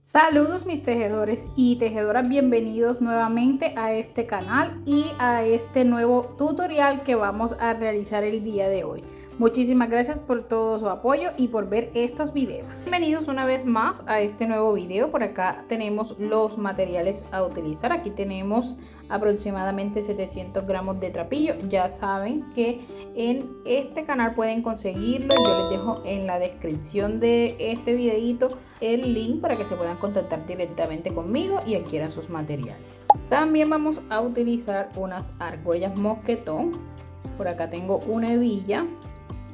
Saludos mis tejedores y tejedoras, bienvenidos nuevamente a este canal y a este nuevo tutorial que vamos a realizar el día de hoy. Muchísimas gracias por todo su apoyo y por ver estos videos. Bienvenidos una vez más a este nuevo video. Por acá tenemos los materiales a utilizar. Aquí tenemos aproximadamente 700 gramos de trapillo. Ya saben que en este canal pueden conseguirlo. Yo les dejo en la descripción de este videito el link para que se puedan contactar directamente conmigo y adquieran sus materiales. También vamos a utilizar unas argollas mosquetón. Por acá tengo una hebilla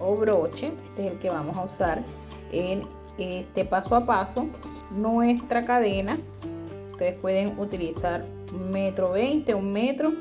o broche, este es el que vamos a usar en este paso a paso. Nuestra cadena, ustedes pueden utilizar 1,20 m, 1 metro.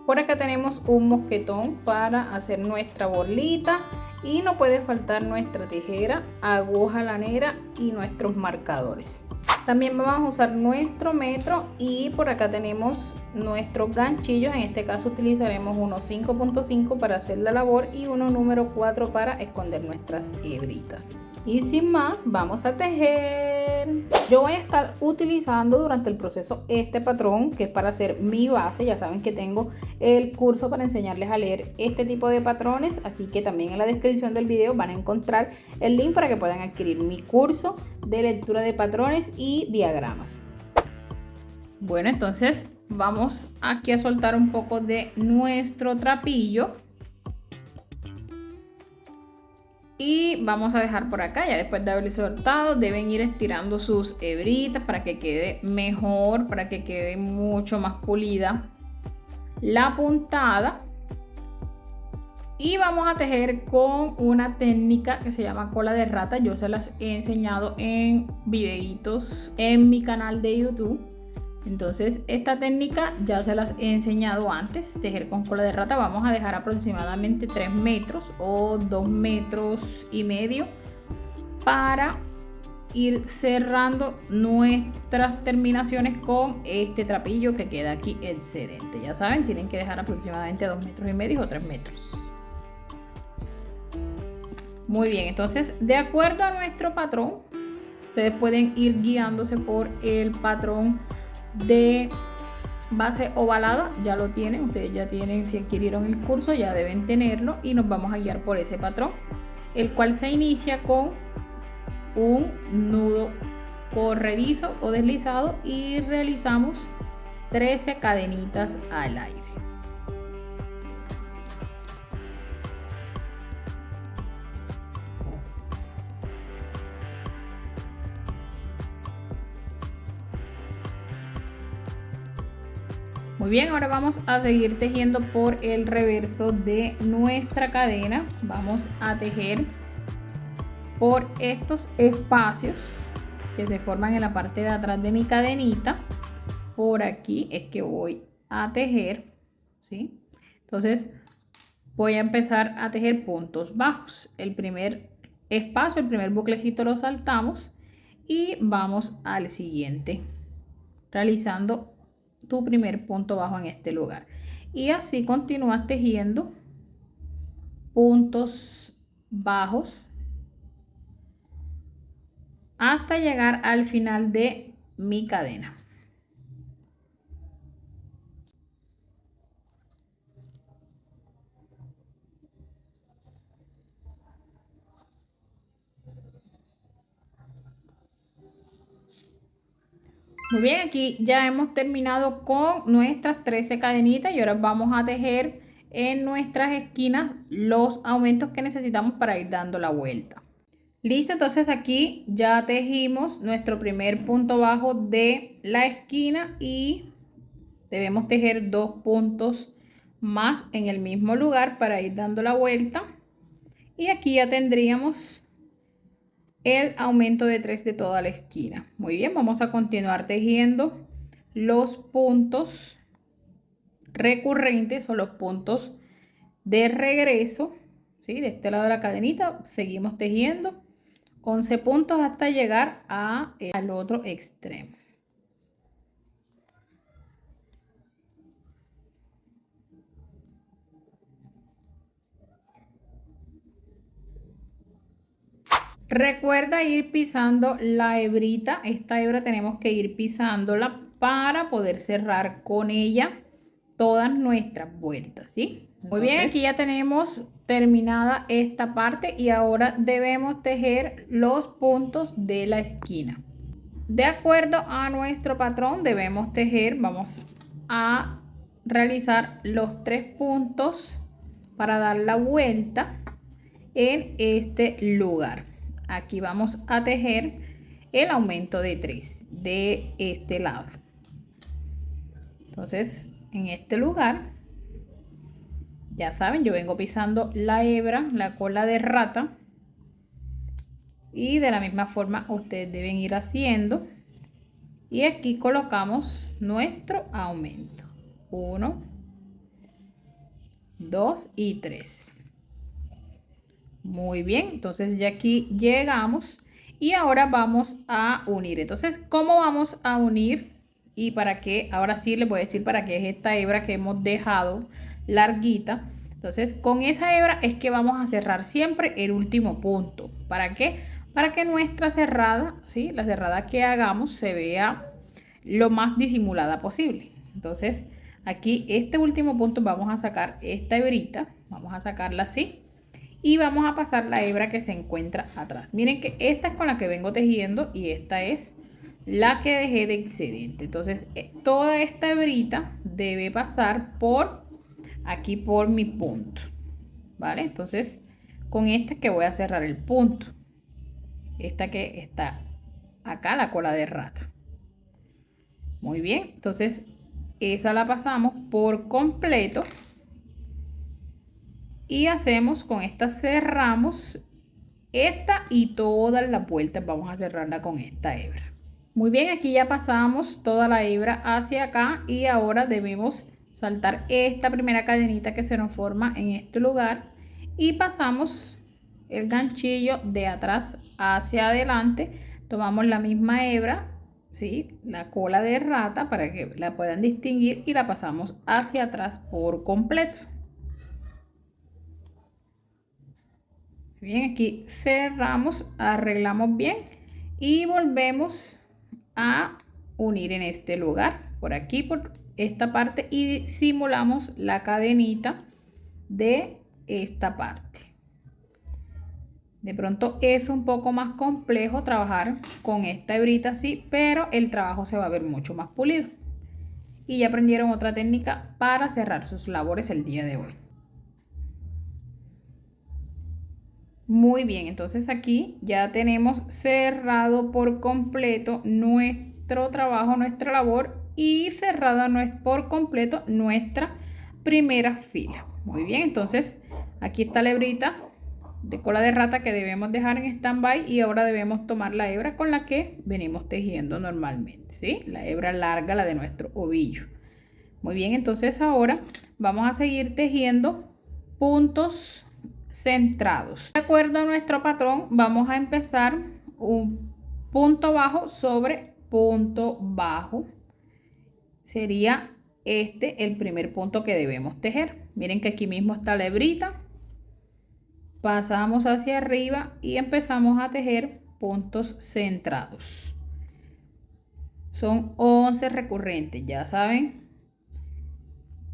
Por acá tenemos un mosquetón para hacer nuestra borlita y no puede faltar nuestra tijera, aguja lanera y nuestros marcadores. También vamos a usar nuestro metro y por acá tenemos nuestros ganchillos. En este caso utilizaremos uno 5.5 para hacer la labor y uno número 4 para esconder nuestras hebritas. Y sin más, vamos a tejer. Yo voy a estar utilizando durante el proceso este patrón que es para hacer mi base. Ya saben que tengo el curso para enseñarles a leer este tipo de patrones, así que también en la descripción del video van a encontrar el link para que puedan adquirir mi curso de lectura de patrones y diagramas. Bueno, entonces vamos aquí a soltar un poco de nuestro trapillo y vamos a dejar por acá. Ya después de haberle soltado deben ir estirando sus hebritas para que quede mejor, para que quede mucho más pulida la puntada. Y vamos a tejer con una técnica que se llama cola de rata. Yo se las he enseñado en videitos en mi canal de YouTube. Entonces esta técnica ya se las he enseñado antes. Tejer con cola de rata. Vamos a dejar aproximadamente 3 metros o 2,5 metros para ir cerrando nuestras terminaciones con este trapillo que queda aquí excedente. Ya saben, tienen que dejar aproximadamente 2,5 metros o 3 metros. Muy bien, entonces de acuerdo a nuestro patrón, ustedes pueden ir guiándose por el patrón de base ovalada. Ya lo tienen, ustedes ya tienen, si adquirieron el curso ya deben tenerlo, y nos vamos a guiar por ese patrón, el cual se inicia con un nudo corredizo o deslizado y realizamos 13 cadenitas al aire. Muy bien, ahora vamos a seguir tejiendo por el reverso de nuestra cadena. Vamos a tejer por estos espacios que se forman en la parte de atrás de mi cadenita. Por aquí es que voy a tejer, ¿sí? Entonces voy a empezar a tejer puntos bajos. El primer espacio, el primer buclecito lo saltamos y vamos al siguiente, realizando tu primer punto bajo en este lugar, y así continúas tejiendo puntos bajos hasta llegar al final de mi cadena. Muy bien, aquí ya hemos terminado con nuestras 13 cadenitas y ahora vamos a tejer en nuestras esquinas los aumentos que necesitamos para ir dando la vuelta. Listo, entonces aquí ya tejimos nuestro primer punto bajo de la esquina y debemos tejer 2 puntos más en el mismo lugar para ir dando la vuelta, y aquí ya tendríamos el aumento de 3 de toda la esquina. Muy bien, vamos a continuar tejiendo los puntos recurrentes o los puntos de regreso, ¿sí? De este lado de la cadenita seguimos tejiendo 11 puntos hasta llegar al otro extremo. Recuerda ir pisando la hebrita. Esta hebra tenemos que ir pisándola para poder cerrar con ella todas nuestras vueltas, ¿sí? Muy bien, aquí ya tenemos terminada esta parte y ahora debemos tejer los puntos de la esquina. De acuerdo a nuestro patrón debemos tejer, vamos a realizar los 3 puntos para dar la vuelta en este lugar. Aquí vamos a tejer el aumento de 3 de este lado. Entonces, en este lugar, ya saben, yo vengo pisando la hebra, la cola de rata, y de la misma forma ustedes deben ir haciendo. Y aquí colocamos nuestro aumento. 1, 2 y 3. Muy bien, entonces ya aquí llegamos y ahora vamos a unir. Entonces, ¿cómo vamos a unir? Y para qué, ahora sí les voy a decir para qué es esta hebra que hemos dejado larguita. Entonces, con esa hebra es que vamos a cerrar siempre el último punto. ¿Para qué? Para que nuestra cerrada, ¿sí? La cerrada que hagamos se vea lo más disimulada posible. Entonces, aquí este último punto vamos a sacar esta hebrita, vamos a sacarla así. Y vamos a pasar la hebra que se encuentra atrás. Miren que esta es con la que vengo tejiendo y esta es la que dejé de excedente. Entonces, toda esta hebrita debe pasar por aquí, por mi punto. ¿Vale? Entonces, con esta es que voy a cerrar el punto. Esta que está acá, la cola de rata. Muy bien. Entonces, esa la pasamos por completo. Y hacemos con esta, cerramos esta y todas las vueltas vamos a cerrarla con esta hebra. Muy bien, aquí ya pasamos toda la hebra hacia acá y ahora debemos saltar esta primera cadenita que se nos forma en este lugar y pasamos el ganchillo de atrás hacia adelante. Tomamos la misma hebra, ¿sí? La cola de rata para que la puedan distinguir y la pasamos hacia atrás por completo. Bien, aquí cerramos, arreglamos bien y volvemos a unir en este lugar, por aquí, por esta parte, y simulamos la cadenita de esta parte. De pronto es un poco más complejo trabajar con esta hebrita así, pero el trabajo se va a ver mucho más pulido. Y ya aprendieron otra técnica para cerrar sus labores el día de hoy. Muy bien, entonces aquí ya tenemos cerrado por completo nuestro trabajo, nuestra labor, y cerrada por completo nuestra primera fila. Muy bien, entonces aquí está la hebrita de cola de rata que debemos dejar en stand-by y ahora debemos tomar la hebra con la que venimos tejiendo normalmente, ¿sí? La hebra larga, la de nuestro ovillo. Muy bien, entonces ahora vamos a seguir tejiendo puntos centrados. De acuerdo a nuestro patrón, vamos a empezar un punto bajo sobre punto bajo. Sería este el primer punto que debemos tejer. Miren que aquí mismo está la hebrita. Pasamos hacia arriba y empezamos a tejer puntos centrados. Son 11 recurrentes, ya saben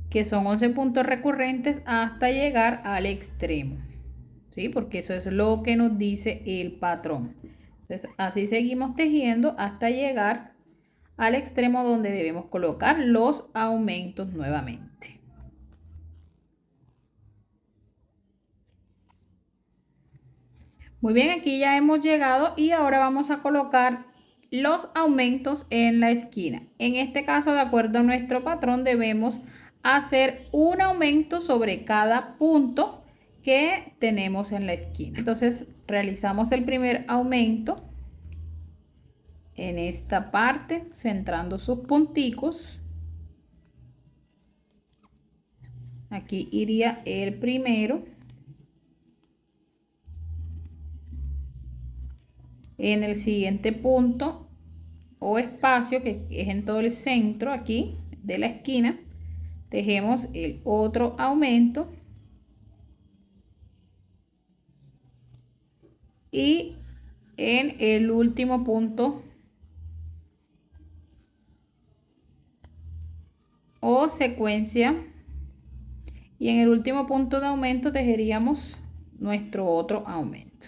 que son 11 puntos recurrentes hasta llegar al extremo, ¿sí? Porque eso es lo que nos dice el patrón. Entonces, así seguimos tejiendo hasta llegar al extremo donde debemos colocar los aumentos nuevamente. Muy bien, aquí ya hemos llegado y ahora vamos a colocar los aumentos en la esquina. En este caso, de acuerdo a nuestro patrón, debemos hacer un aumento sobre cada punto que tenemos en la esquina. Entonces, realizamos el primer aumento en esta parte, centrando sus punticos. Aquí iría el primero. En el siguiente punto o espacio, que es en todo el centro aquí de la esquina, tejemos el otro aumento y en el último punto o secuencia, y en el último punto de aumento tejeríamos nuestro otro aumento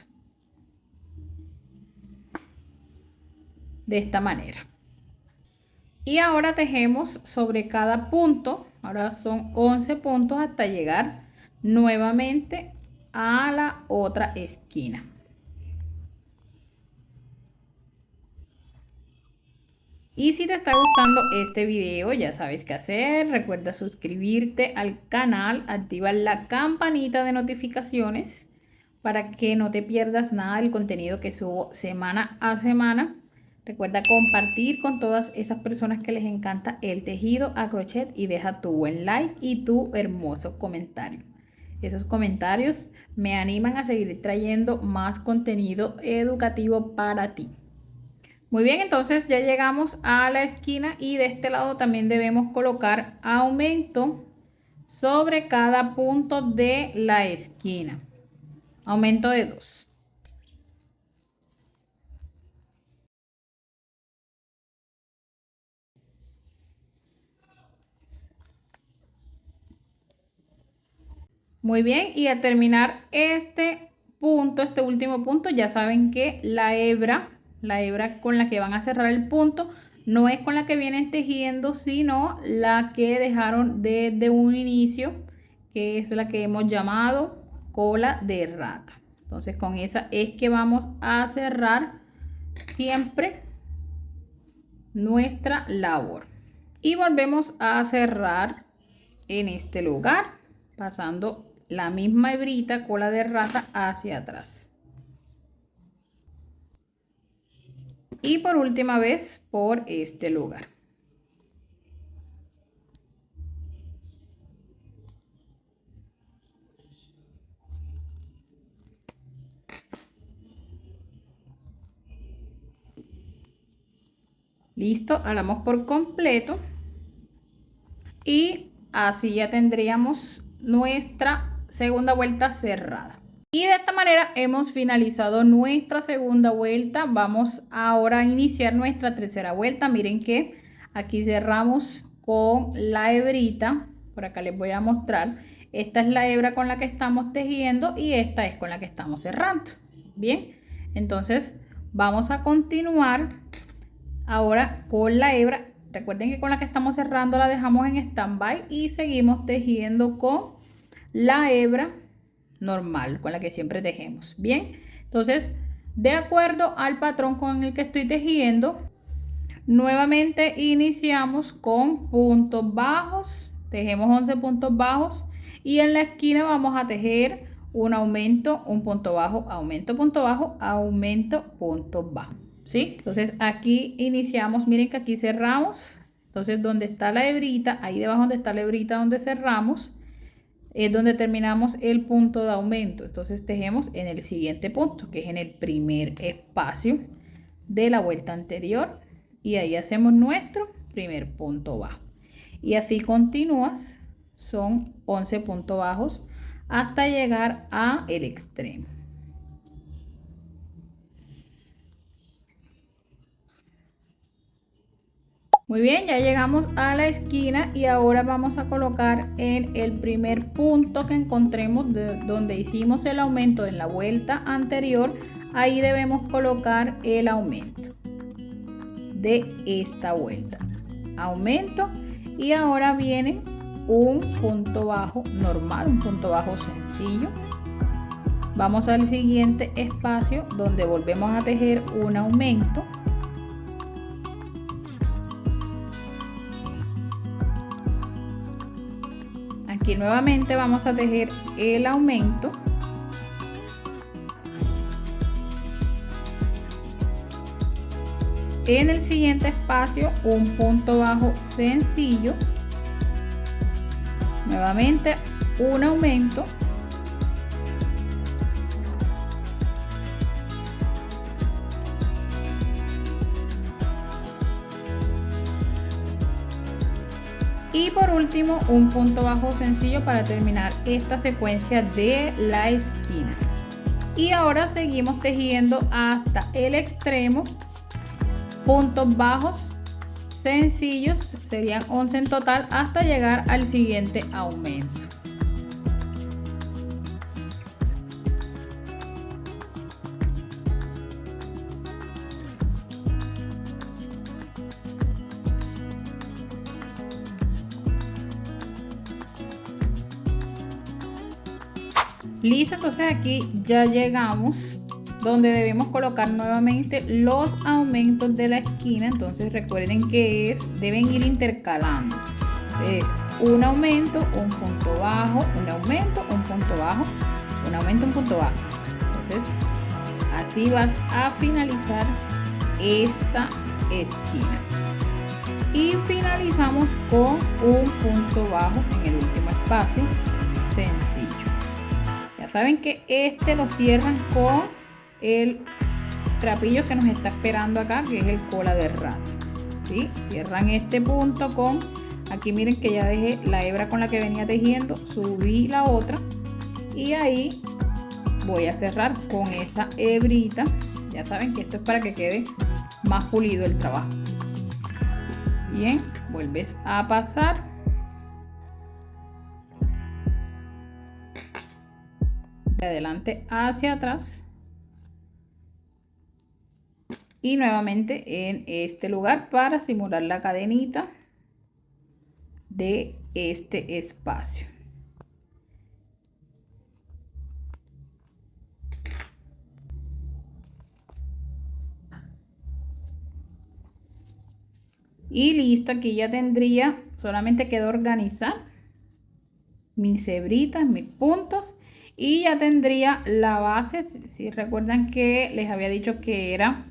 de esta manera. Y ahora tejemos sobre cada punto. Ahora son 11 puntos hasta llegar nuevamente a la otra esquina. Y si te está gustando este video, ya sabes qué hacer. Recuerda suscribirte al canal, activar la campanita de notificaciones para que no te pierdas nada del contenido que subo semana a semana. Recuerda compartir con todas esas personas que les encanta el tejido a crochet y deja tu buen like y tu hermoso comentario. Esos comentarios me animan a seguir trayendo más contenido educativo para ti. Muy bien, entonces ya llegamos a la esquina y de este lado también debemos colocar aumento sobre cada punto de la esquina. Aumento de 2. Muy bien, y al terminar este punto, este último punto, ya saben que la hebra con la que van a cerrar el punto no es con la que vienen tejiendo, sino la que dejaron desde un inicio, que es la que hemos llamado cola de rata. Entonces con esa es que vamos a cerrar siempre nuestra labor. Y volvemos a cerrar en este lugar, pasando la misma hebrita cola de rata hacia atrás. Y por última vez por este lugar. Listo, hablamos por completo. Y así ya tendríamos nuestra segunda vuelta cerrada. Y de esta manera hemos finalizado nuestra segunda vuelta. Vamos ahora a iniciar nuestra tercera vuelta. Miren que aquí cerramos con la hebrita. Por acá les voy a mostrar. Esta es la hebra con la que estamos tejiendo y esta es con la que estamos cerrando. Bien, entonces vamos a continuar ahora con la hebra. Recuerden que con la que estamos cerrando la dejamos en stand-by y seguimos tejiendo con la hebra normal, con la que siempre tejemos. Bien, entonces de acuerdo al patrón con el que estoy tejiendo, nuevamente iniciamos con puntos bajos, tejemos 11 puntos bajos y en la esquina vamos a tejer un aumento, un punto bajo, aumento, punto bajo, aumento, punto bajo. ¿Sí? Entonces aquí iniciamos, miren que aquí cerramos, entonces donde está la hebrita, ahí debajo donde está la hebrita donde cerramos, es donde terminamos el punto de aumento. Entonces tejemos en el siguiente punto, que es en el primer espacio de la vuelta anterior, y ahí hacemos nuestro primer punto bajo. Y así continúas, son 11 puntos bajos hasta llegar a el extremo. Muy bien, ya llegamos a la esquina y ahora vamos a colocar en el primer punto que encontremos donde hicimos el aumento en la vuelta anterior. Ahí debemos colocar el aumento de esta vuelta. Aumento y ahora viene un punto bajo normal, un punto bajo sencillo. Vamos al siguiente espacio donde volvemos a tejer un aumento. Aquí nuevamente vamos a tejer el aumento. En el siguiente espacio un punto bajo sencillo. Nuevamente un aumento. Y por último un punto bajo sencillo para terminar esta secuencia de la esquina. Y ahora seguimos tejiendo hasta el extremo, puntos bajos sencillos, serían 11 en total, hasta llegar al siguiente aumento. Listo, entonces aquí ya llegamos donde debemos colocar nuevamente los aumentos de la esquina. Entonces recuerden que deben ir intercalando. Es un aumento, un punto bajo, un aumento, un punto bajo, un aumento, un punto bajo. Entonces así vas a finalizar esta esquina. Y finalizamos con un punto bajo en el último espacio, sencillo. Ya saben que este lo cierran con el trapillo que nos está esperando acá, que es el cola de rata, ¿sí? Cierran este punto con, aquí miren que ya dejé la hebra con la que venía tejiendo, subí la otra y ahí voy a cerrar con esa hebrita. Ya saben que esto es para que quede más pulido el trabajo. Bien, vuelves a pasar de adelante hacia atrás y nuevamente en este lugar para simular la cadenita de este espacio. Y listo, aquí ya tendría, solamente quedó organizar mis hebritas, mis puntos, y ya tendría la base. Si recuerdan que les había dicho que era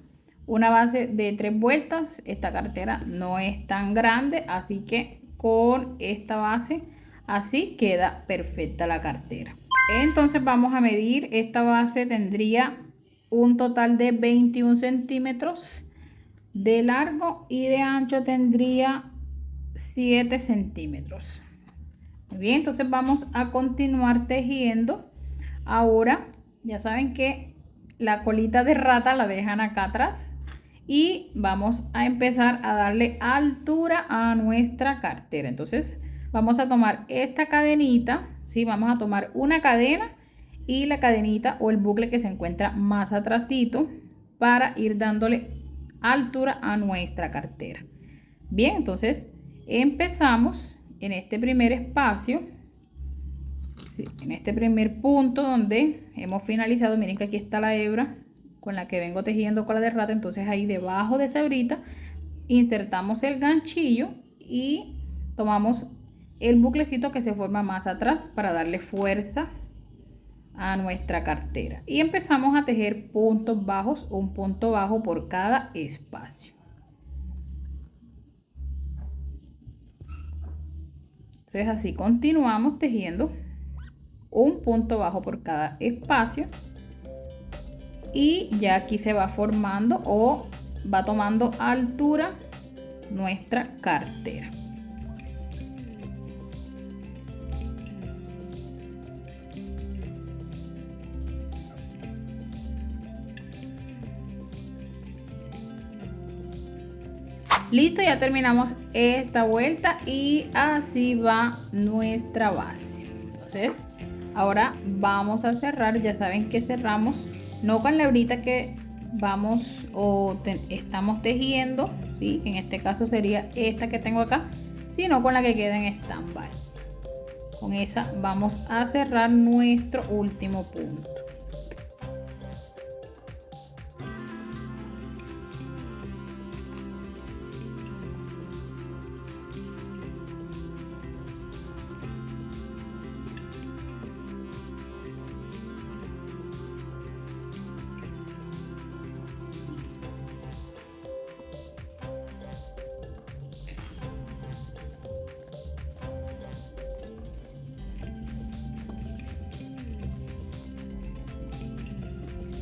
una base de 3 vueltas, esta cartera no es tan grande, así que con esta base así queda perfecta la cartera. Entonces vamos a medir. Esta base tendría un total de 21 centímetros de largo y de ancho tendría 7 centímetros. Muy bien, entonces vamos a continuar tejiendo. Ahora ya saben que la colita de rata la dejan acá atrás y vamos a empezar a darle altura a nuestra cartera. Entonces vamos a tomar esta cadenita, ¿sí? Vamos a tomar una cadena y la cadenita o el bucle que se encuentra más atrásito para ir dándole altura a nuestra cartera. Bien, entonces empezamos en este primer espacio, ¿sí? En este primer punto donde hemos finalizado. Miren que aquí está la hebra con la que vengo tejiendo cola de rata. Entonces ahí debajo de esa hebrita insertamos el ganchillo y tomamos el buclecito que se forma más atrás para darle fuerza a nuestra cartera y empezamos a tejer puntos bajos, un punto bajo por cada espacio. Entonces así continuamos tejiendo un punto bajo por cada espacio y ya aquí se va formando o va tomando altura nuestra cartera. Listo, ya terminamos esta vuelta y así va nuestra base. Entonces ahora vamos a cerrar. Ya saben que cerramos no con la hebrita que vamos estamos tejiendo, ¿sí? En este caso sería esta que tengo acá, sino con la que queda en stand-by. Con esa vamos a cerrar nuestro último punto.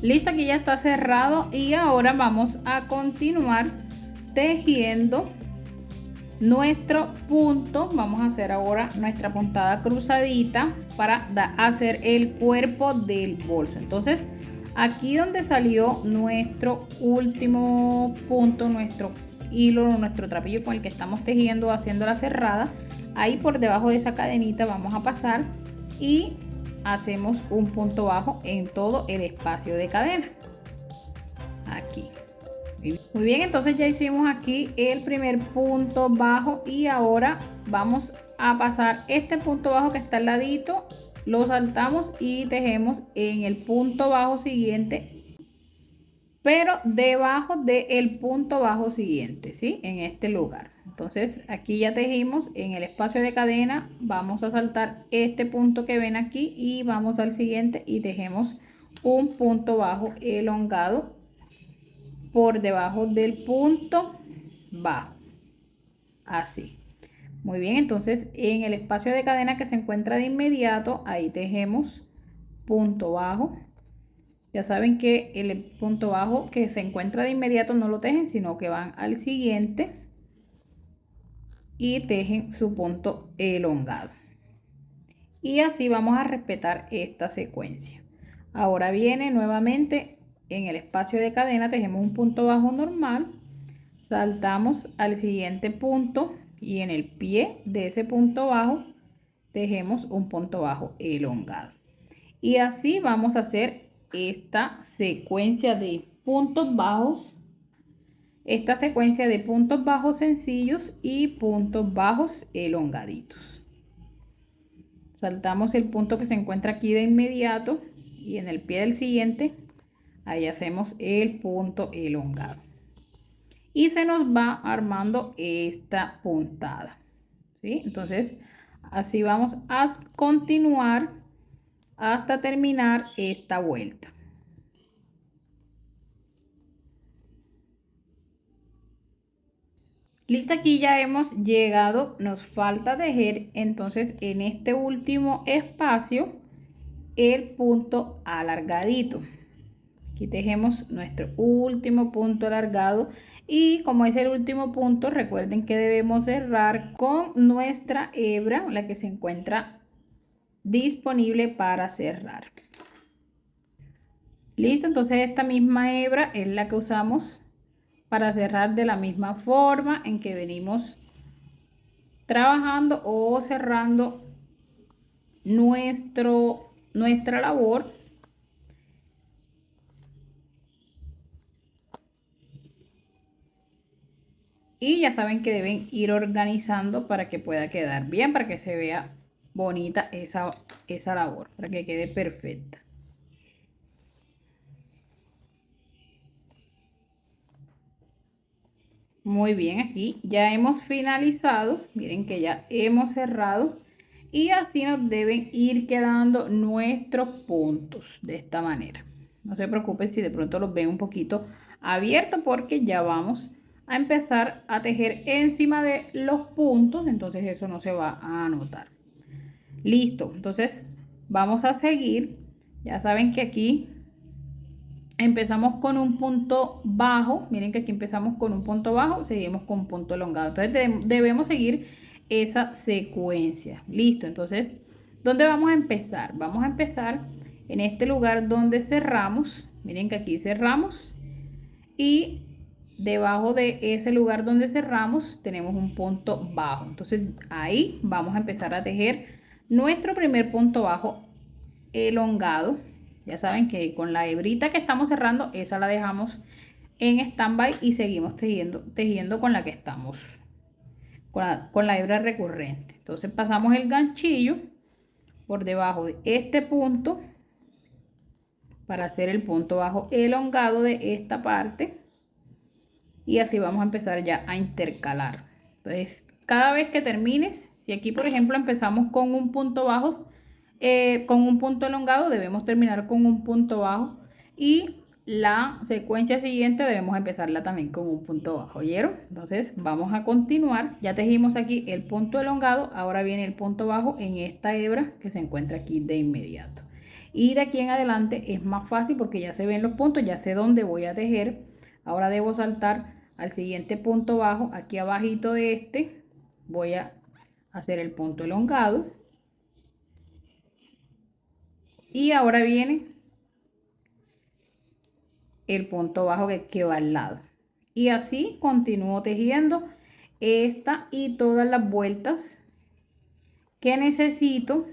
Listo, aquí ya está cerrado y ahora vamos a continuar tejiendo nuestro punto. Vamos a hacer ahora nuestra puntada cruzadita para hacer el cuerpo del bolso. Entonces Aquí donde salió nuestro último punto, nuestro hilo, nuestro trapillo con el que estamos tejiendo, haciendo la cerrada, ahí por debajo de esa cadenita vamos a pasar y hacemos un punto bajo en todo el espacio de cadena. Aquí. Muy bien, entonces ya hicimos aquí el primer punto bajo y ahora vamos a pasar este punto bajo que está al ladito, lo saltamos y tejemos en el punto bajo siguiente, pero debajo del punto bajo siguiente, ¿sí? En este lugar. Entonces aquí ya tejimos en el espacio de cadena, vamos a saltar este punto que ven aquí y vamos al siguiente y tejemos un punto bajo elongado por debajo del punto bajo, así. Muy bien, entonces en el espacio de cadena que se encuentra de inmediato, ahí tejemos punto bajo. Ya saben que el punto bajo que se encuentra de inmediato no lo tejen, sino que van al siguiente y tejen su punto elongado. Y así vamos a respetar esta secuencia. Ahora viene nuevamente en el espacio de cadena, tejemos un punto bajo normal, saltamos al siguiente punto y en el pie de ese punto bajo tejemos un punto bajo elongado. Y así vamos a hacer esta secuencia de puntos bajos, sencillos y puntos bajos elongaditos. Saltamos el punto que se encuentra aquí de inmediato y en el pie del siguiente ahí hacemos el punto elongado y se nos va armando esta puntada, ¿sí? Entonces así vamos a continuar hasta terminar esta vuelta. Listo, aquí ya hemos llegado, nos falta tejer entonces en este último espacio el punto alargadito. Aquí tejemos nuestro último punto alargado y como es el último punto, recuerden que debemos cerrar con nuestra hebra, la que se encuentra disponible para cerrar. Listo, entonces esta misma hebra es la que usamos para cerrar de la misma forma en que venimos trabajando o cerrando nuestra labor. Y ya saben que deben ir organizando para que pueda quedar bien, para que se vea bonita esa labor, para que quede perfecta. Muy bien, aquí ya hemos finalizado. Miren que ya hemos cerrado. Y así nos deben ir quedando nuestros puntos de esta manera. No se preocupen si de pronto los ven un poquito abiertos porque ya vamos a empezar a tejer encima de los puntos. Entonces eso no se va a notar. Listo, entonces vamos a seguir. Ya saben que aquí empezamos con un punto bajo. Miren que aquí empezamos con un punto bajo, seguimos con un punto elongado. Entonces debemos seguir esa secuencia. Listo, entonces, ¿dónde vamos a empezar? Vamos a empezar en este lugar donde cerramos. Miren que aquí cerramos y debajo de ese lugar donde cerramos tenemos un punto bajo. Entonces ahí vamos a empezar a tejer nuestro primer punto bajo elongado. Ya saben que con la hebrita que estamos cerrando, esa la dejamos en stand-by y seguimos tejiendo con la que estamos, con la hebra recurrente. Entonces pasamos el ganchillo por debajo de este punto para hacer el punto bajo elongado de esta parte. Y así vamos a empezar ya a intercalar. Entonces, cada vez que termines, si aquí por ejemplo empezamos con un punto bajo, con un punto elongado, debemos terminar con un punto bajo y la secuencia siguiente debemos empezarla también con un punto bajo, ¿oyeron? Entonces vamos a continuar. Ya tejimos aquí el punto elongado, ahora viene el punto bajo en esta hebra que se encuentra aquí de inmediato. Y de aquí en adelante es más fácil porque ya se ven los puntos, ya sé dónde voy a tejer. Ahora debo saltar al siguiente punto bajo, aquí abajito de este voy a hacer el punto elongado y ahora viene el punto bajo que va al lado. Y así continúo tejiendo esta y todas las vueltas que necesito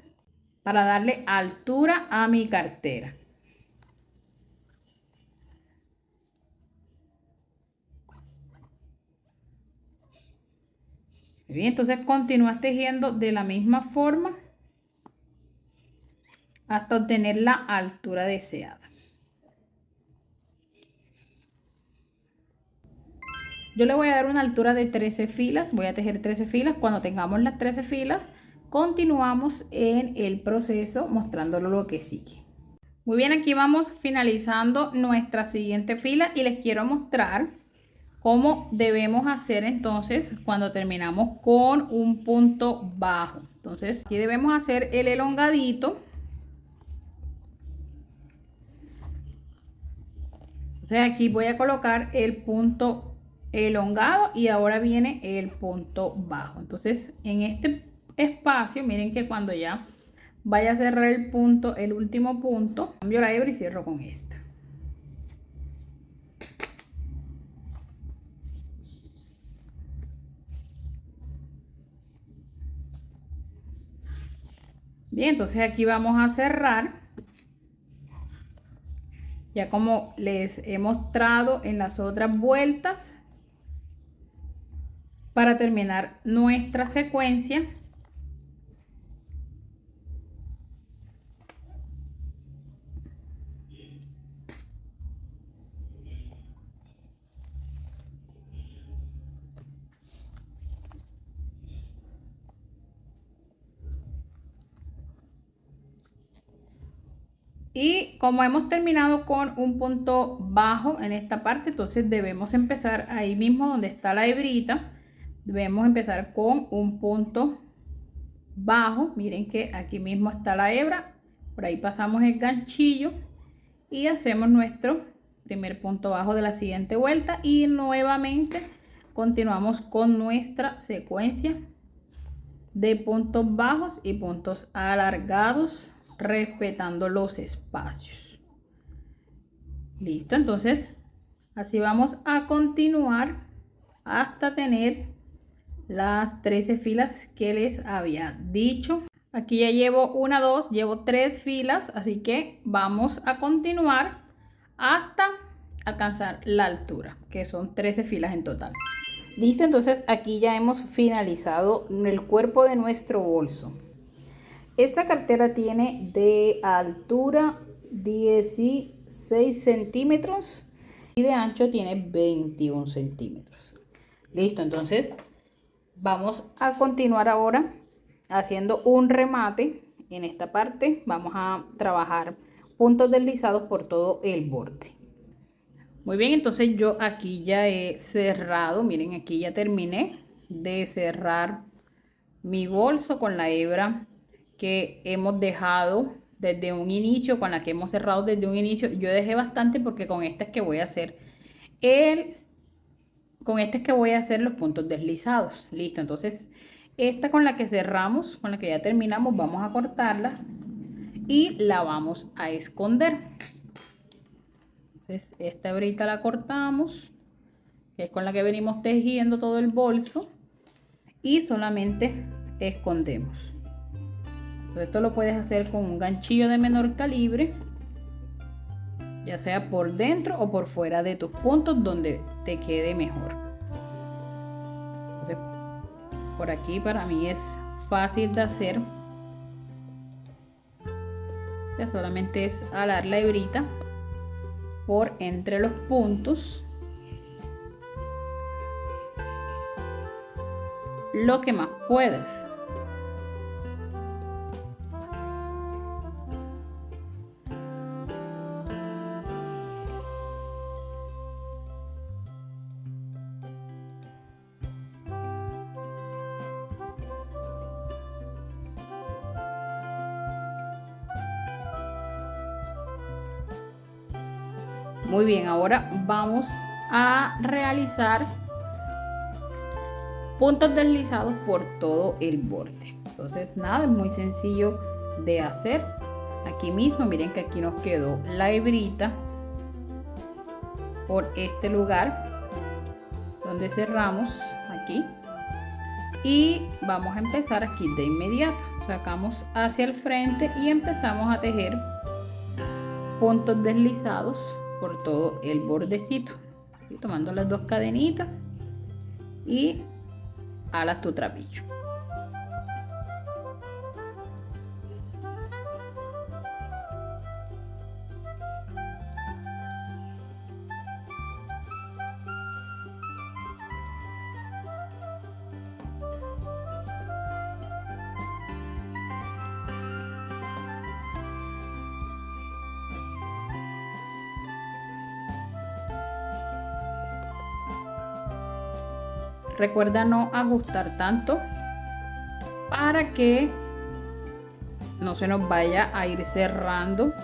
para darle altura a mi cartera. Bien, entonces continúas tejiendo de la misma forma hasta obtener la altura deseada. Yo le voy a dar una altura de 13 filas, voy a tejer 13 filas. Cuando tengamos las 13 filas, continuamos en el proceso mostrándolo lo que sigue. Muy bien, aquí vamos finalizando nuestra siguiente fila y les quiero mostrar cómo debemos hacer entonces cuando terminamos con un punto bajo. Entonces aquí debemos hacer el elongadito. Entonces aquí voy a colocar el punto elongado y ahora viene el punto bajo. Entonces en este espacio, miren que cuando ya vaya a cerrar el punto, el último punto, cambio la hebra y cierro con esta. Bien, entonces aquí vamos a cerrar. Ya como les he mostrado en las otras vueltas, para terminar nuestra secuencia, y como hemos terminado con un punto bajo en esta parte, entonces debemos empezar ahí mismo donde está la hebrita. Debemos empezar con un punto bajo. Miren que aquí mismo está la hebra, por ahí pasamos el ganchillo y hacemos nuestro primer punto bajo de la siguiente vuelta y nuevamente continuamos con nuestra secuencia de puntos bajos y puntos alargados, respetando los espacios. Listo, entonces así vamos a continuar hasta tener las 13 filas que les había dicho. Aquí ya llevo 1, 2, llevo 3 filas, así que vamos a continuar hasta alcanzar la altura, que son 13 filas en total. Listo, entonces aquí ya hemos finalizado el cuerpo de nuestro bolso. Esta cartera tiene de altura 16 centímetros y de ancho tiene 21 centímetros. Listo, entonces vamos a continuar ahora haciendo un remate. En esta parte vamos a trabajar puntos deslizados por todo el borde. Muy bien, entonces yo aquí ya he cerrado. Miren, aquí ya terminé de cerrar mi bolso con la hebra que hemos dejado desde un inicio, con la que hemos cerrado desde un inicio. Yo dejé bastante porque con esta es que voy a hacer los puntos deslizados. Listo, entonces esta con la que cerramos, con la que ya terminamos, vamos a cortarla y la vamos a esconder. Entonces esta hebrita la cortamos, que es con la que venimos tejiendo todo el bolso, y solamente escondemos. Entonces esto lo puedes hacer con un ganchillo de menor calibre, ya sea por dentro o por fuera de tus puntos, donde te quede mejor. Entonces, por aquí para mí es fácil de hacer. Ya solamente es alar la hebrita por entre los puntos, lo que más puedas. Muy bien, ahora vamos a realizar puntos deslizados por todo el borde. Entonces nada, es muy sencillo de hacer. Aquí mismo, miren que aquí nos quedó la hebrita. por este lugar donde cerramos aquí y vamos a empezar aquí de inmediato. Sacamos hacia el frente y empezamos a tejer puntos deslizados por todo el bordecito, y tomando las 2 cadenitas y alas tu trapillo. Recuerda no ajustar tanto para que no se nos vaya a ir cerrando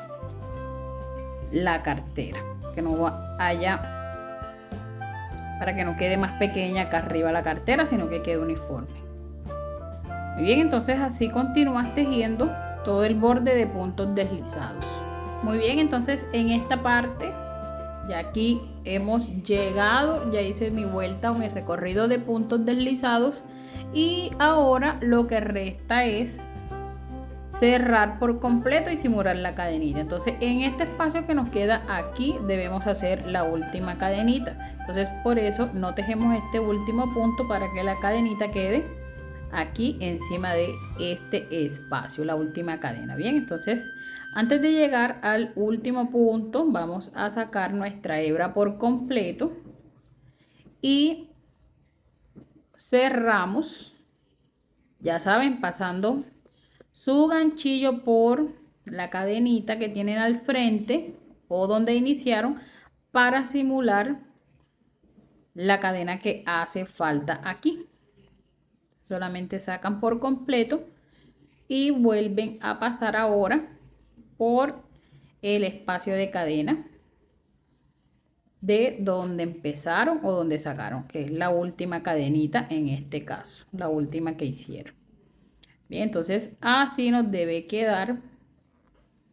la cartera, que no haya, para que no quede más pequeña acá arriba la cartera, sino que quede uniforme. Muy bien, entonces así continúas tejiendo todo el borde de puntos deslizados. Muy bien, entonces en esta parte ya aquí hemos llegado, ya hice mi vuelta o mi recorrido de puntos deslizados y ahora lo que resta es cerrar por completo y simular la cadenita. Entonces en este espacio que nos queda aquí debemos hacer la última cadenita. Entonces por eso no tejemos este último punto para que la cadenita quede aquí encima de este espacio, la última cadena. Bien, entonces antes de llegar al último punto vamos a sacar nuestra hebra por completo y cerramos, ya saben, pasando su ganchillo por la cadenita que tienen al frente o donde iniciaron para simular la cadena que hace falta aquí. Solamente sacan por completo y vuelven a pasar ahora por el espacio de cadena de donde empezaron o donde sacaron, que es la última cadenita en este caso, la última que hicieron. Bien, entonces así nos debe quedar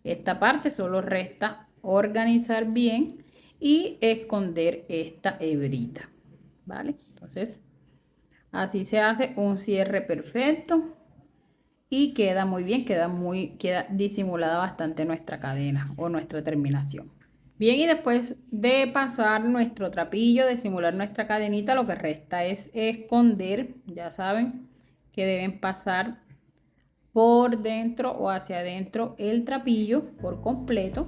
esta parte. Solo resta organizar bien y esconder esta hebrita, ¿vale? Entonces así se hace un cierre perfecto y queda muy bien, queda disimulada bastante nuestra cadena o nuestra terminación. Bien, y después de pasar nuestro trapillo, de simular nuestra cadenita, lo que resta es esconder. Ya saben que deben pasar por dentro o hacia adentro el trapillo por completo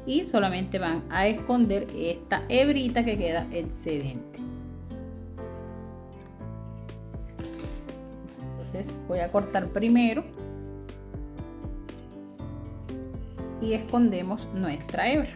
y solamente van a esconder esta hebrita que queda excedente. Entonces voy a cortar primero y escondemos nuestra hebra.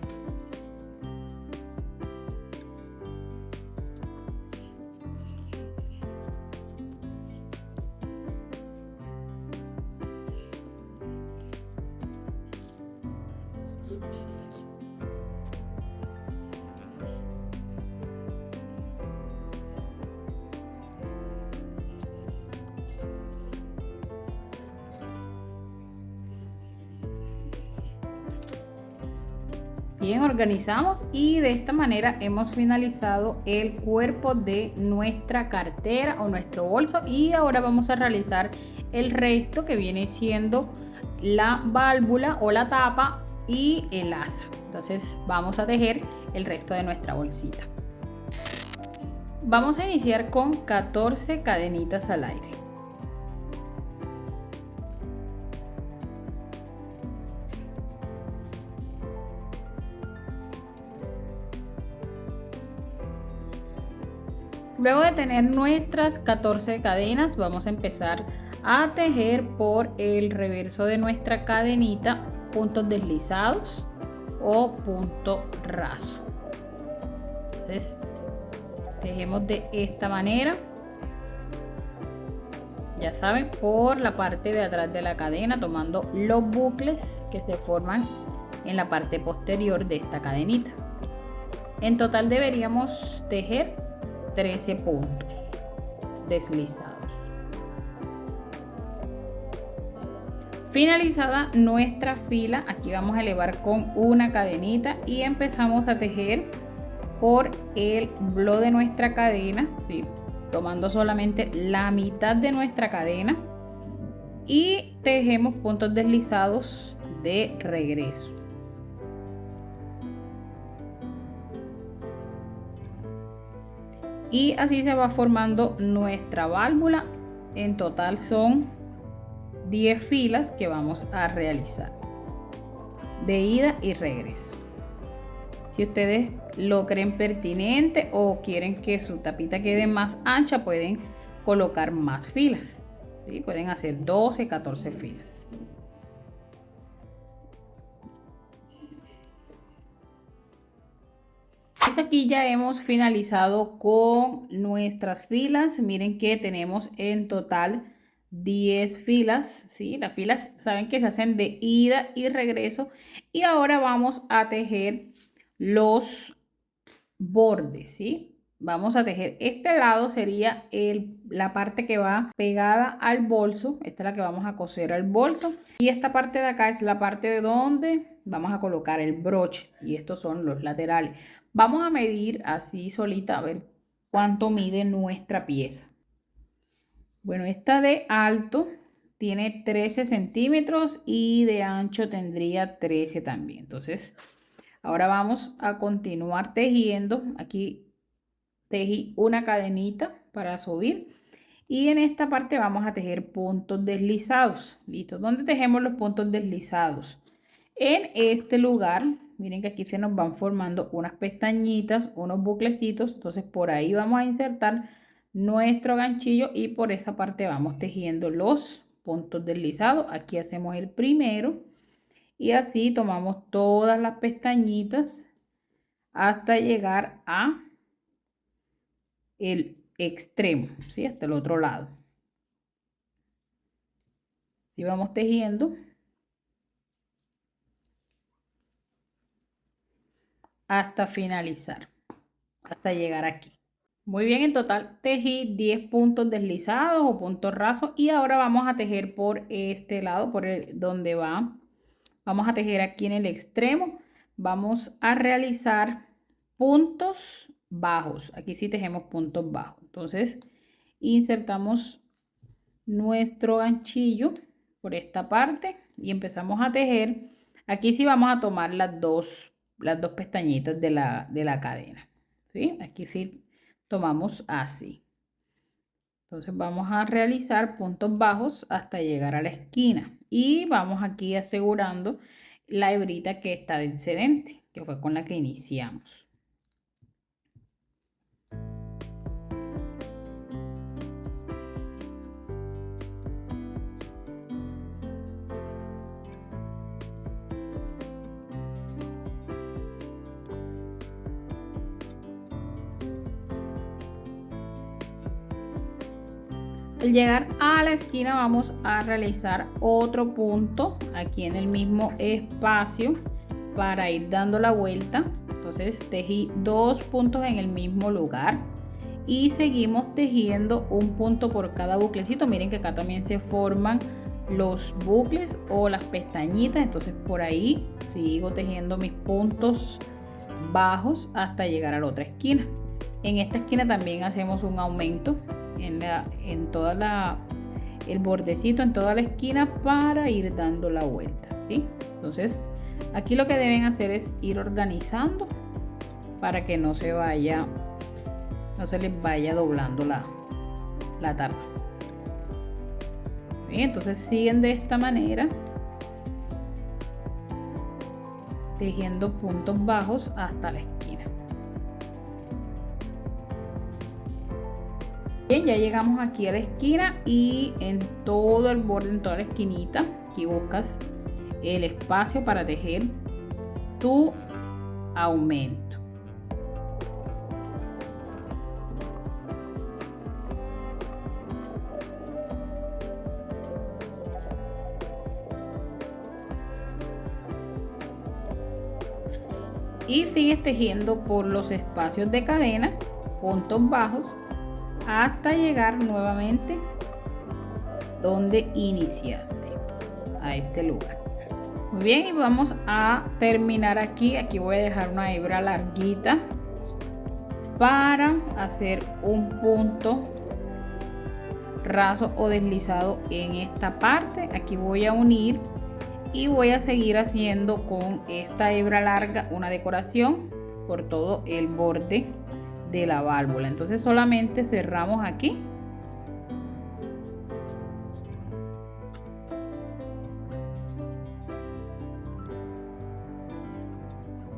Bien, organizamos y de esta manera hemos finalizado el cuerpo de nuestra cartera o nuestro bolso, y ahora vamos a realizar el resto, que viene siendo la válvula o la tapa y el asa. Entonces vamos a tejer el resto de nuestra bolsita. Vamos a iniciar con 14 cadenitas al aire. Luego de tener nuestras 14 cadenas, vamos a empezar a tejer por el reverso de nuestra cadenita puntos deslizados o punto raso. Entonces tejemos de esta manera, ya saben, por la parte de atrás de la cadena, tomando los bucles que se forman en la parte posterior de esta cadenita. En total deberíamos tejer 13 puntos deslizados. Finalizada nuestra fila, aquí vamos a elevar con una cadenita y empezamos a tejer por el blo de nuestra cadena, ¿sí? Tomando solamente la mitad de nuestra cadena y tejemos puntos deslizados de regreso. Y así se va formando nuestra válvula. En total son 10 filas que vamos a realizar de ida y regreso. Si ustedes lo creen pertinente o quieren que su tapita quede más ancha, pueden colocar más filas, ¿sí? Pueden hacer 12, 14 filas. Pues aquí ya hemos finalizado con nuestras filas. Miren que tenemos en total 10 filas, ¿sí? Las filas saben que se hacen de ida y regreso. Y ahora vamos a tejer los bordes, ¿sí? Vamos a tejer este lado, sería la parte que va pegada al bolso. Esta es la que vamos a coser al bolso. Y esta parte de acá es la parte de donde vamos a colocar el broche. Y estos son los laterales. Vamos a medir así solita a ver cuánto mide nuestra pieza. Bueno, esta de alto tiene 13 centímetros y de ancho tendría 13 también. Entonces, ahora vamos a continuar tejiendo. Aquí tejí una cadenita para subir y en esta parte vamos a tejer puntos deslizados. Listo. ¿Dónde tejemos los puntos deslizados? En este lugar. Miren que aquí se nos van formando unas pestañitas, unos buclecitos. Entonces por ahí vamos a insertar nuestro ganchillo y por esa parte vamos tejiendo los puntos deslizados. Aquí hacemos el primero y así tomamos todas las pestañitas hasta llegar a el extremo, ¿sí? Hasta el otro lado. Y vamos tejiendo hasta finalizar, hasta llegar aquí. Muy bien, en total tejí 10 puntos deslizados o puntos rasos y ahora vamos a tejer por este lado, por donde va. Vamos a tejer aquí en el extremo. Vamos a realizar puntos bajos. Aquí sí tejemos puntos bajos. Entonces insertamos nuestro ganchillo por esta parte y empezamos a tejer. Aquí sí vamos a tomar las dos pestañitas de la cadena, ¿sí? Aquí sí tomamos así. Entonces vamos a realizar puntos bajos hasta llegar a la esquina y vamos aquí asegurando la hebrita que está de excedente, que fue con la que iniciamos. Al llegar a la esquina vamos a realizar otro punto aquí en el mismo espacio para ir dando la vuelta. Entonces tejí 2 puntos en el mismo lugar y seguimos tejiendo un punto por cada buclecito. Miren que acá también se forman los bucles o las pestañitas. Entonces por ahí sigo tejiendo mis puntos bajos hasta llegar a la otra esquina. En esta esquina también hacemos un aumento en toda el bordecito, en toda la esquina para ir dando la vuelta, ¿sí? Entonces aquí lo que deben hacer es ir organizando para que no se les vaya doblando la tapa. Bien, entonces siguen de esta manera tejiendo puntos bajos hasta la esquina. Bien, ya llegamos aquí a la esquina y en todo el borde, en toda la esquinita, aquí buscas el espacio para tejer tu aumento. Y sigues tejiendo por los espacios de cadena, puntos bajos, hasta llegar nuevamente donde iniciaste, a este lugar. Muy bien, y vamos a terminar aquí. Aquí voy a dejar una hebra larguita para hacer un punto raso o deslizado en esta parte. Aquí voy a unir y voy a seguir haciendo con esta hebra larga una decoración por todo el borde de la válvula. Entonces solamente cerramos aquí.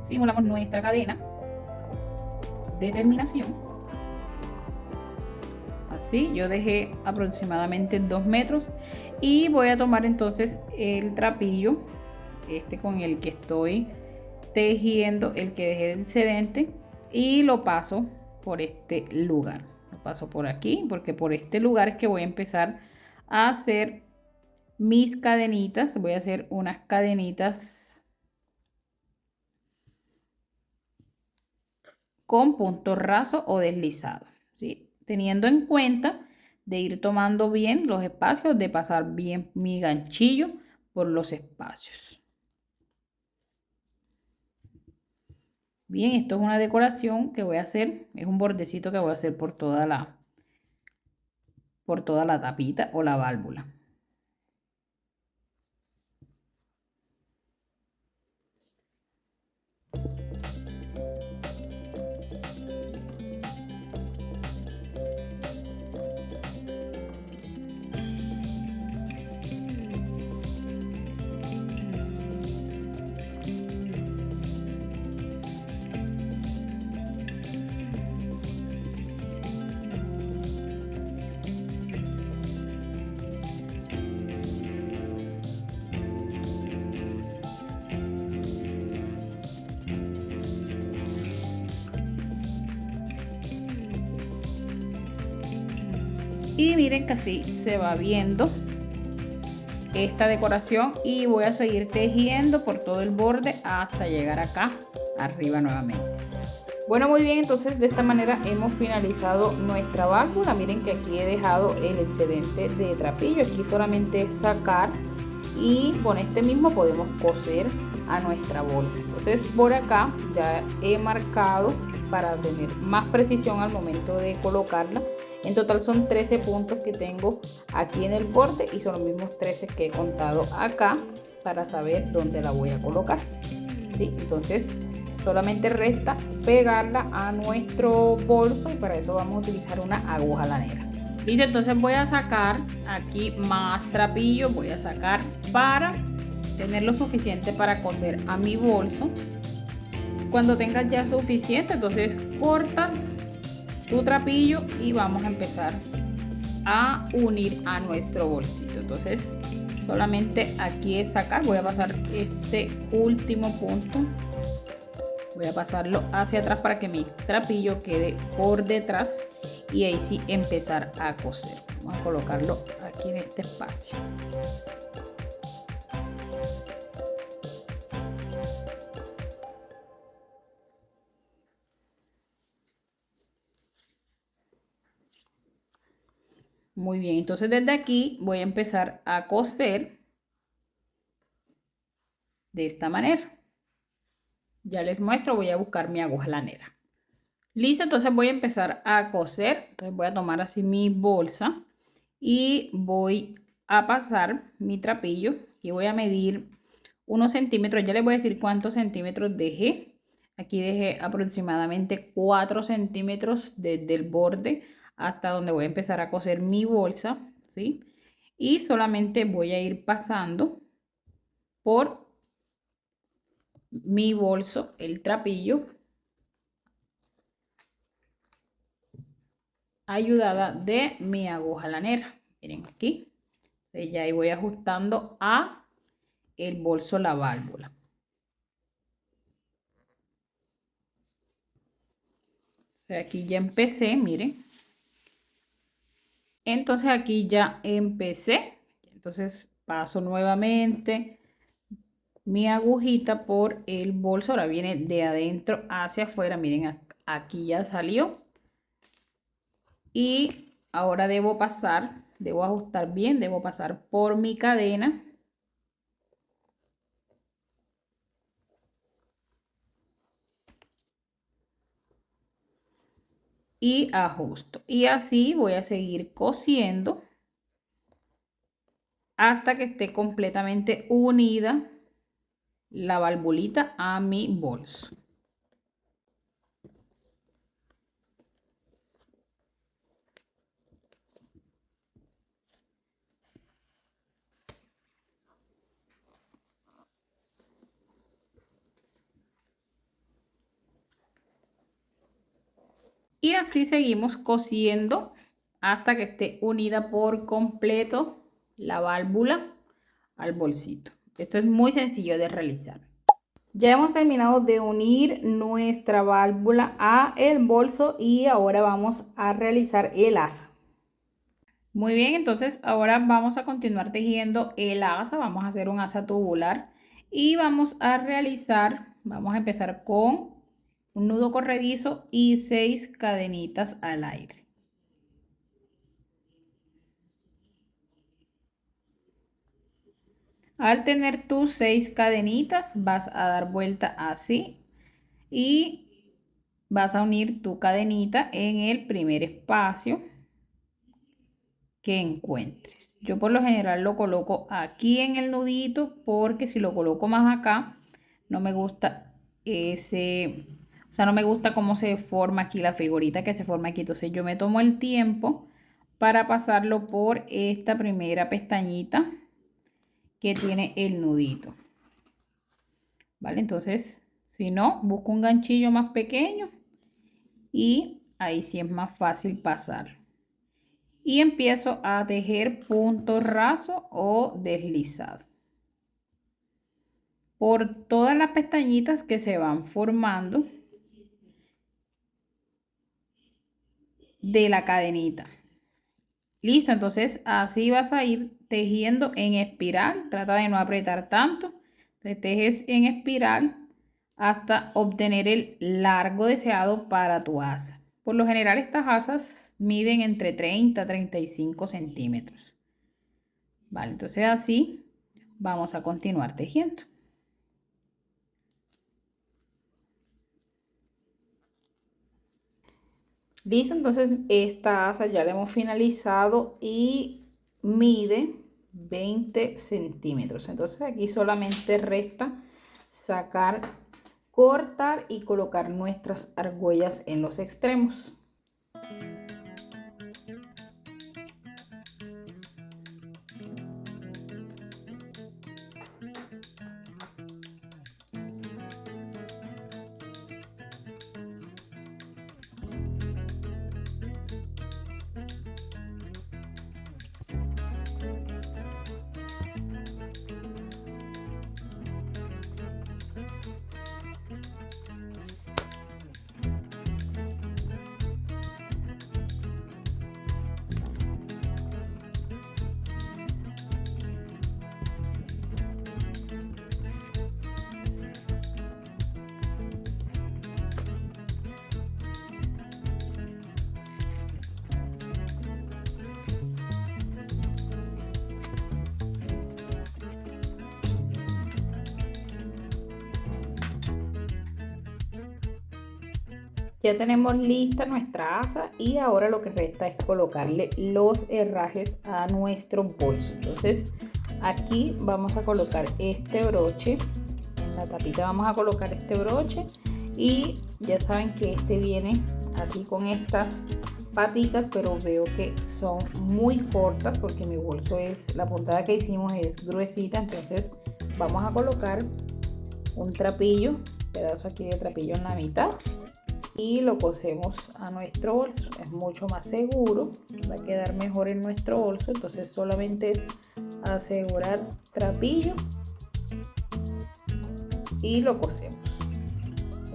Simulamos nuestra cadena de terminación. Así, yo dejé aproximadamente 2 metros y voy a tomar entonces el trapillo, este con el que estoy tejiendo, el que dejé del excedente, y lo paso por este lugar. Lo paso por aquí porque por este lugar es que voy a empezar a hacer mis cadenitas. Voy a hacer unas cadenitas con punto raso o deslizado, ¿sí? Teniendo en cuenta de ir tomando bien los espacios, de pasar bien mi ganchillo por los espacios. Bien, esto es una decoración que voy a hacer, es un bordecito que voy a hacer por toda la tapita o la válvula. Y miren que así se va viendo esta decoración y voy a seguir tejiendo por todo el borde hasta llegar acá arriba nuevamente. Bueno, muy bien, entonces de esta manera hemos finalizado nuestra válvula. Miren que aquí he dejado el excedente de trapillo, aquí solamente es sacar y con este mismo podemos coser a nuestra bolsa. Entonces por acá ya he marcado para tener más precisión al momento de colocarla. En total son 13 puntos que tengo aquí en el borde y son los mismos 13 que he contado acá para saber dónde la voy a colocar, ¿sí? Entonces solamente resta pegarla a nuestro bolso y para eso vamos a utilizar una aguja lanera. Listo, entonces voy a sacar aquí más trapillo, voy a sacar para tener lo suficiente para coser a mi bolso. Cuando tengas ya suficiente, entonces cortas tu trapillo y vamos a empezar a unir a nuestro bolsito. Entonces solamente aquí es sacar, voy a pasar este último punto, voy a pasarlo hacia atrás para que mi trapillo quede por detrás y ahí sí empezar a coser. Vamos a colocarlo aquí en este espacio. Muy bien, entonces desde aquí voy a empezar a coser de esta manera. Ya les muestro, voy a buscar mi aguja lanera. Listo, entonces voy a empezar a coser. Entonces voy a tomar así mi bolsa y voy a pasar mi trapillo y voy a medir unos centímetros. Ya les voy a decir cuántos centímetros dejé. Aquí dejé aproximadamente 4 centímetros desde el borde hasta donde voy a empezar a coser mi bolsa, ¿sí? Y solamente voy a ir pasando por mi bolso el trapillo ayudada de mi aguja lanera. Miren aquí. Entonces ya ahí voy ajustando a el bolso la válvula. Aquí ya empecé, miren. Entonces aquí ya empecé. Entonces paso nuevamente mi agujita por el bolso. Ahora viene de adentro hacia afuera. Miren, aquí ya salió. Y ahora debo pasar, debo ajustar bien, debo pasar por mi cadena. y ajusto. Y así voy a seguir cosiendo hasta que esté completamente unida la valvulita a mi bolso. Y así seguimos cosiendo hasta que esté unida por completo la válvula al bolsito. Esto es muy sencillo de realizar. Ya hemos terminado de unir nuestra válvula a el bolso y ahora vamos a realizar el asa. Muy bien, entonces ahora vamos a continuar tejiendo el asa. Vamos a hacer un asa tubular y vamos a empezar con un nudo corredizo y 6 cadenitas al aire. Al tener tus 6 cadenitas vas a dar vuelta así y vas a unir tu cadenita en el primer espacio que encuentres. Yo por lo general lo coloco aquí en el nudito porque si lo coloco más acá no me gusta no me gusta cómo se forma aquí la figurita que se forma aquí. Entonces yo me tomo el tiempo para pasarlo por esta primera pestañita que tiene el nudito. Vale, entonces si no, busco un ganchillo más pequeño y ahí sí es más fácil pasar. Y empiezo a tejer punto raso o deslizado por todas las pestañitas que se van formando de la cadenita. Listo, entonces así vas a ir tejiendo en espiral. Trata de no apretar tanto. Te tejes en espiral hasta obtener el largo deseado para tu asa. Por lo general estas asas miden entre 30 a 35 centímetros. Vale, entonces así vamos a continuar tejiendo. Listo, entonces esta asa ya la hemos finalizado y mide 20 centímetros. Entonces aquí solamente resta sacar, cortar y colocar nuestras argollas en los extremos. Ya tenemos lista nuestra asa y ahora lo que resta es colocarle los herrajes a nuestro bolso. Entonces aquí vamos a colocar este broche, en la tapita vamos a colocar este broche y ya saben que este viene así con estas patitas, pero veo que son muy cortas porque mi bolso la puntada que hicimos es gruesita. Entonces vamos a colocar un trapillo, pedazo aquí de trapillo en la mitad y lo cosemos a nuestro bolso. Es mucho más seguro, va a quedar mejor en nuestro bolso. Entonces solamente es asegurar trapillo y lo cosemos.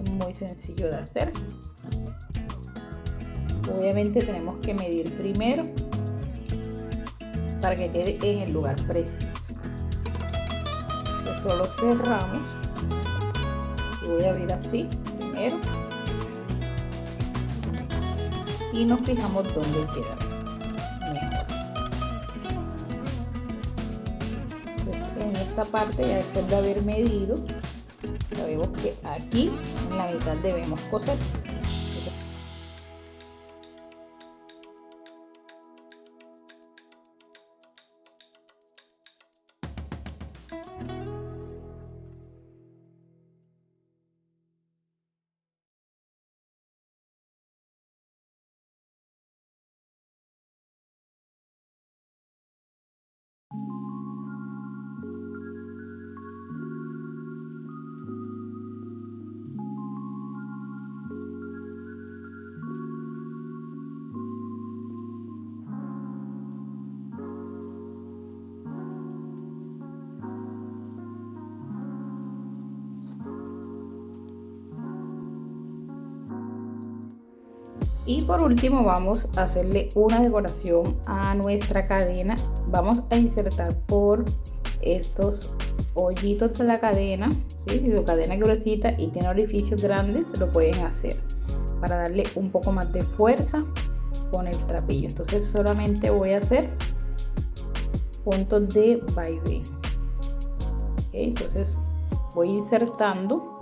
Es muy sencillo de hacer. Obviamente tenemos que medir primero para que quede en el lugar preciso. Entonces solo cerramos y voy a abrir así primero y nos fijamos dónde queda mejor. Entonces en esta parte, ya después de haber medido, sabemos que aquí en la mitad debemos coser. Y por último vamos a hacerle una decoración a nuestra cadena. Vamos a insertar por estos hoyitos de la cadena, ¿sí? Si su cadena es gruesita y tiene orificios grandes, lo pueden hacer para darle un poco más de fuerza con el trapillo. Entonces solamente voy a hacer puntos de vaivén. ¿Okay? Entonces voy insertando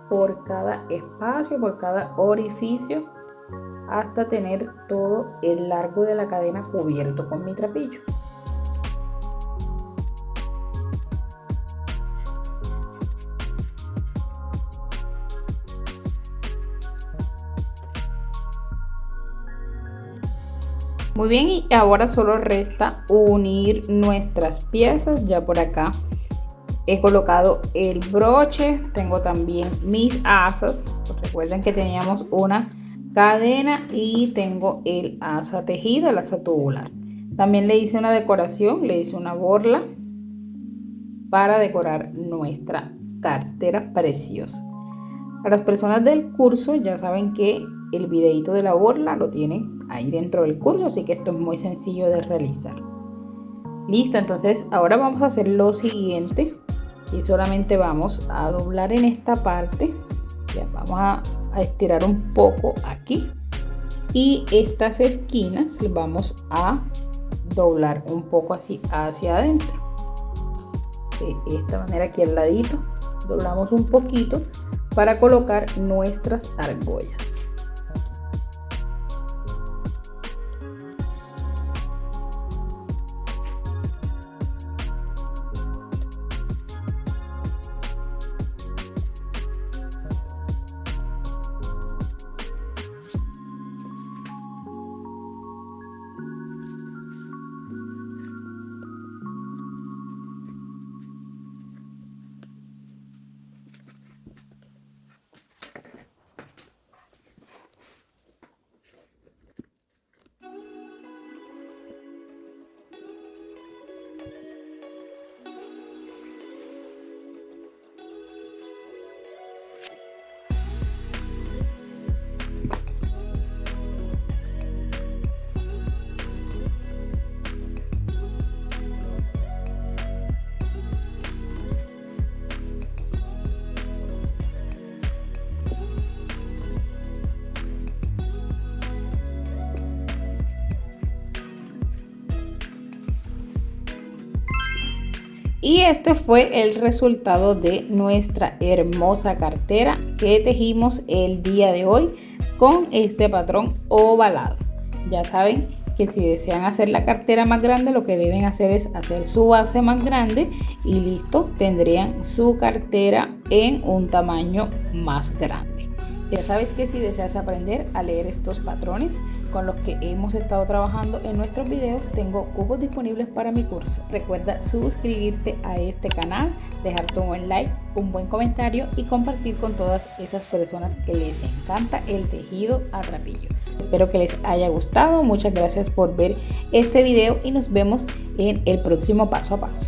por cada espacio, por cada orificio, hasta tener todo el largo de la cadena cubierto con mi trapillo. Muy bien, y ahora solo resta unir nuestras piezas. Ya por acá he colocado el broche, tengo también mis asas. Recuerden que teníamos una cadena y tengo el asa tejida, el asa tubular. También le hice una decoración, le hice una borla para decorar nuestra cartera preciosa. Para las personas del curso ya saben que el videito de la borla lo tienen ahí dentro del curso, así que esto es muy sencillo de realizar. Listo, entonces ahora vamos a hacer lo siguiente y solamente vamos a doblar en esta parte. Ya vamos a estirar un poco aquí y estas esquinas vamos a doblar un poco así hacia adentro. De esta manera aquí al ladito doblamos un poquito para colocar nuestras argollas. Y este fue el resultado de nuestra hermosa cartera que tejimos el día de hoy con este patrón ovalado. Ya saben que si desean hacer la cartera más grande, lo que deben hacer es hacer su base más grande y listo, tendrían su cartera en un tamaño más grande. Ya sabes que si deseas aprender a leer estos patrones con los que hemos estado trabajando en nuestros videos, tengo cupos disponibles para mi curso. Recuerda suscribirte a este canal, dejar tu buen like, un buen comentario y compartir con todas esas personas que les encanta el tejido a trapillo. Espero que les haya gustado. Muchas gracias por ver este video y nos vemos en el próximo paso a paso.